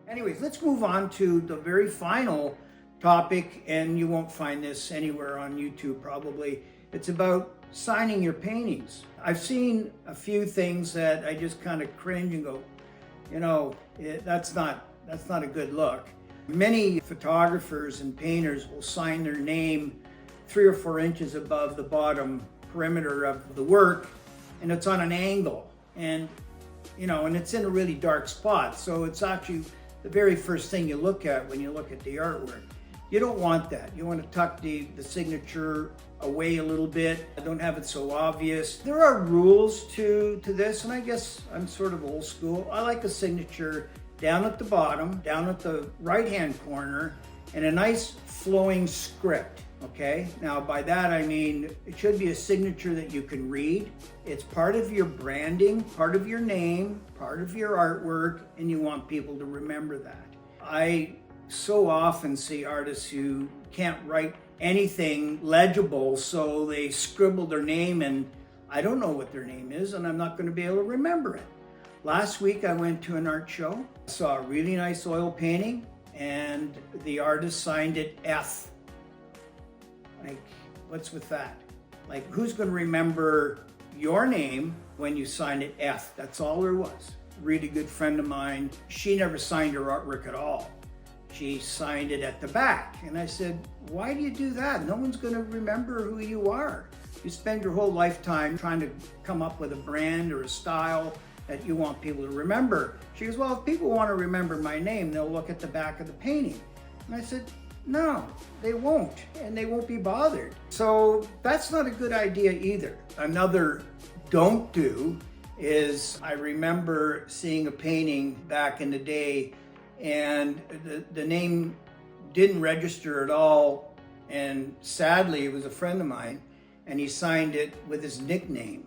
Anyways, let's move on to the very final topic, and you won't find this anywhere on YouTube probably. It's about signing your paintings. I've seen a few things that I just kind of cringe and go, you know, that's not a good look. Many photographers and painters will sign their name 3 or 4 inches above the bottom perimeter of the work, and it's on an angle, and you know, and it's in a really dark spot, so it's actually the very first thing you look at when you look at the artwork. You don't want that. You want to tuck the signature away a little bit. Don't have it so obvious. There are rules to this, and I guess I'm sort of old school. I like a signature down at the bottom, down at the right-hand corner, and a nice flowing script, okay? Now by that I mean it should be a signature that you can read. It's part of your branding, part of your name, part of your artwork, and you want people to remember that. I so often see artists who can't write anything legible, so they scribble their name, and I don't know what their name is, and I'm not going to be able to remember it. Last week I went to an art show, saw a really nice oil painting, and the artist signed it F. Like, what's with that? Like, who's going to remember your name when you signed it F? That's all there was. A really good friend of mine, she never signed her artwork at all. She signed it at the back. And I said, why do you do that? No one's going to remember who you are. You spend your whole lifetime trying to come up with a brand or a style that you want people to remember. She goes, well, if people want to remember my name, they'll look at the back of the painting. And I said, no, they won't, and they won't be bothered. So that's not a good idea either. Another don't do is, I remember seeing a painting back in the day, and the name didn't register at all, and sadly it was a friend of mine, and he signed it with his nickname.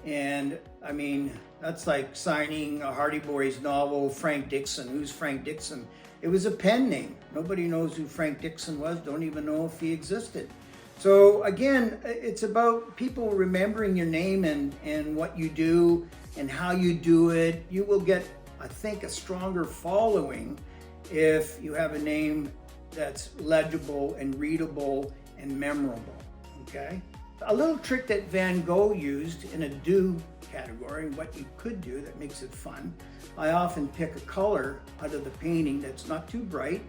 And I mean, that's like signing a Hardy Boys novel, Frank Dixon. Who's Frank Dixon? It was a pen name. Nobody knows who Frank Dixon was, don't even know if he existed. So again, it's about people remembering your name and what you do and how you do it. You will get, I think, a stronger following if you have a name that's legible and readable and memorable, okay? A little trick that Van Gogh used in a do category, what you could do that makes it fun, I often pick a color out of the painting that's not too bright,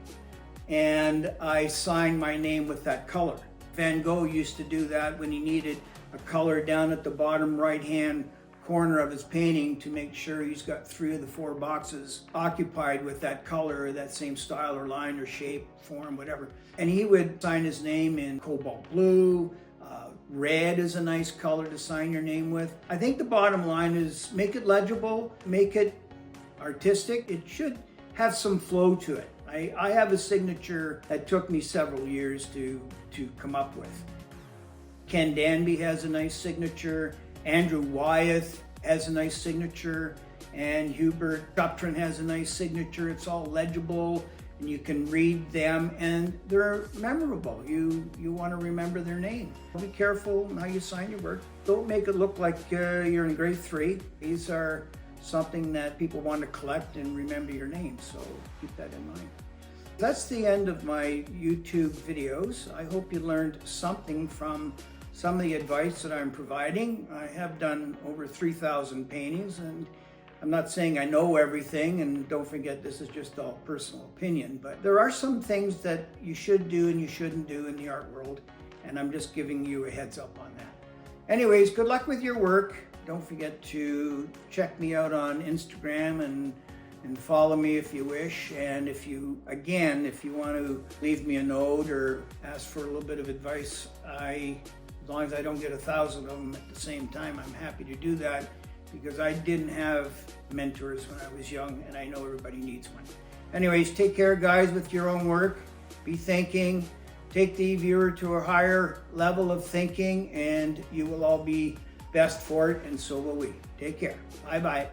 and I sign my name with that color. Van Gogh used to do that when he needed a color down at the bottom right-hand corner of his painting to make sure he's got 3 of the 4 boxes occupied with that color or that same style or line or shape, form, whatever. And he would sign his name in cobalt blue. Red is a nice color to sign your name with. I think the bottom line is make it legible, make it artistic. It should have some flow to it. I have a signature that took me several years to come up with. Ken Danby has a nice signature. Andrew Wyeth has a nice signature. And Hubert Guptrin has a nice signature. It's all legible, and you can read them, and they're memorable. You want to remember their name. Be careful how you sign your work. Don't make it look like you're in grade 3. These are something that people want to collect and remember your name, so keep that in mind. That's the end of my YouTube videos. I hope you learned something from some of the advice that I'm providing. I have done over 3,000 paintings, and I'm not saying I know everything, and don't forget this is just all personal opinion, but there are some things that you should do and you shouldn't do in the art world, and I'm just giving you a heads up on that. Anyways, good luck with your work. Don't forget to check me out on Instagram and follow me if you wish. And if you want to leave me a note or ask for a little bit of advice, as long as I don't get 1,000 of them at the same time, I'm happy to do that, because I didn't have mentors when I was young, and I know everybody needs one. Anyways, take care, guys, with your own work. Be thinking. Take the viewer to a higher level of thinking, and you will all be best for it, and so will we. Take care. Bye-bye.